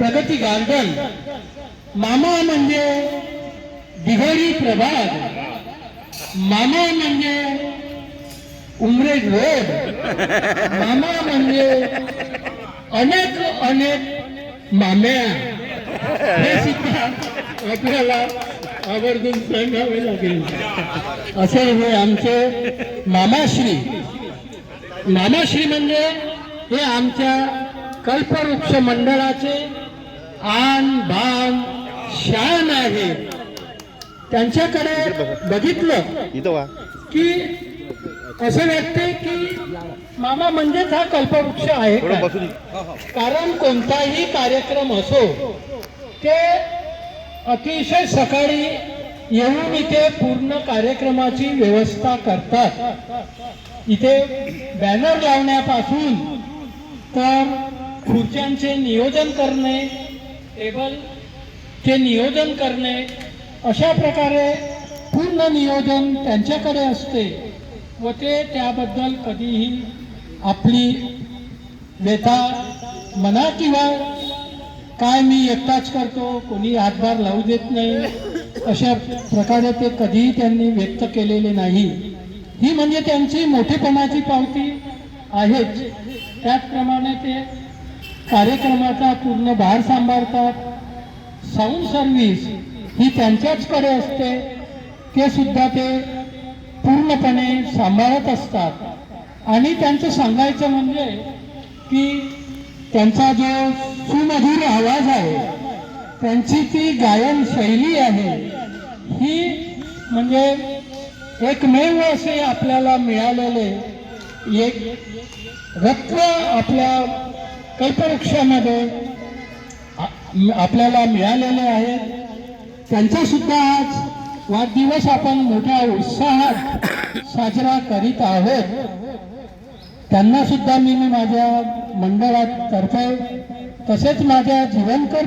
प्रगती गार्डन, मामा म्हणजे दिघोरी प्रभाग, मामा म्हणजे उमरेड रोड, मामा म्हणजे अनेक अनेक माम्या, हे सुद्धा आपल्याला आवर्जून सांगावे लागेल. असे हे आमचे मामाश्री. मामाश्री म्हणजे हे आमच्या कल्पवृक्ष मंडळाचे आन बान शान आहे. त्यांच्याकडे बघितलं की असं वाटते की मामा म्हणजेच हा कल्पवृक्ष आहे का? कारण कोणताही कार्यक्रम असो ते अतिशय सकाळी येऊन इथे पूर्ण कार्यक्रमाची व्यवस्था करतात. इथे बॅनर लावण्यापासून तर खुर्च्यांचे नियोजन करणे, टेबलचे नियोजन करणे, अशा प्रकारे पूर्ण नियोजन त्यांच्याकडे असते व ते त्याबद्दल कधीही आपली व्यथा म्हणा किंवा काय मी एकटाच करतो, कोणी हातभार लावू देत नाही, अशा प्रकारे ते कधीही त्यांनी व्यक्त केलेले नाही. ही म्हणजे त्यांची मोठेपणाची पावती आहेच. त्याचप्रमाणे ते कार्यक्रमाचा पूर्ण भार सांभाळतात. साऊंड सर्व्हिस ही त्यांच्याचकडे असते, ते सुद्धा ते पूर्णपणे सांभाळत असतात. आणि त्यांचं सांगायचं म्हणजे की त्यांचा जो सुमधुर आवाज आहे, त्यांची ती गायन शैली आहे, ही म्हणजे एकमेव असे आपल्याला मिळालेले एक रत्न आपल्या कल्पवृक्षामध्ये आपल्याला मिळालेले आहे. त्यांचा सुद्धा आज वाढदिवस आपण मोठ्या उत्साहात साजरा करीत आहोत. त्यांना सुद्धा मी माझ्या मंडळातर्फे तसेच माझ्या जीवनकर